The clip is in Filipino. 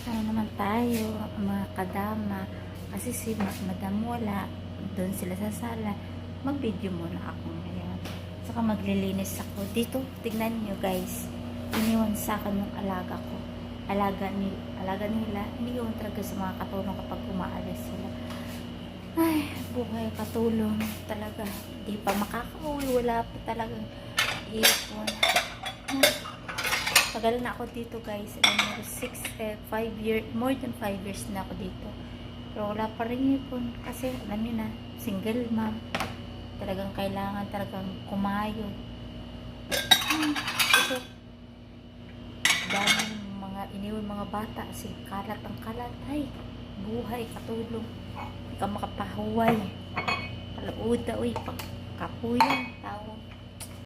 Ano naman tayo, mga kadama. Kasi si Madam wala. Doon sila sa sala. Mag-video muna ako ngayon. Saka maglilinis ako. Dito, tignan nyo guys. Iniwan sa akin yung alaga ko. Alaga nila. Iniwan talaga sa mga katulong kapag umaalis sila. Ay, buhay katulong talaga. Di pa makakauwi. Wala pa talagang ipon. Tagal na ako dito guys. 5 years, more than 5 years na ako dito. Pero wala pa rin ipon. Kasi alam niyo na, single mom. Talagang kailangan talagang kumayod. Ito. Dami mga iniwan mga bata. Kasi kalat ang kalat. Ay, buhay katulong. Hindi ka makapahuway. Kalauda, uy, kapuyan. Tawag.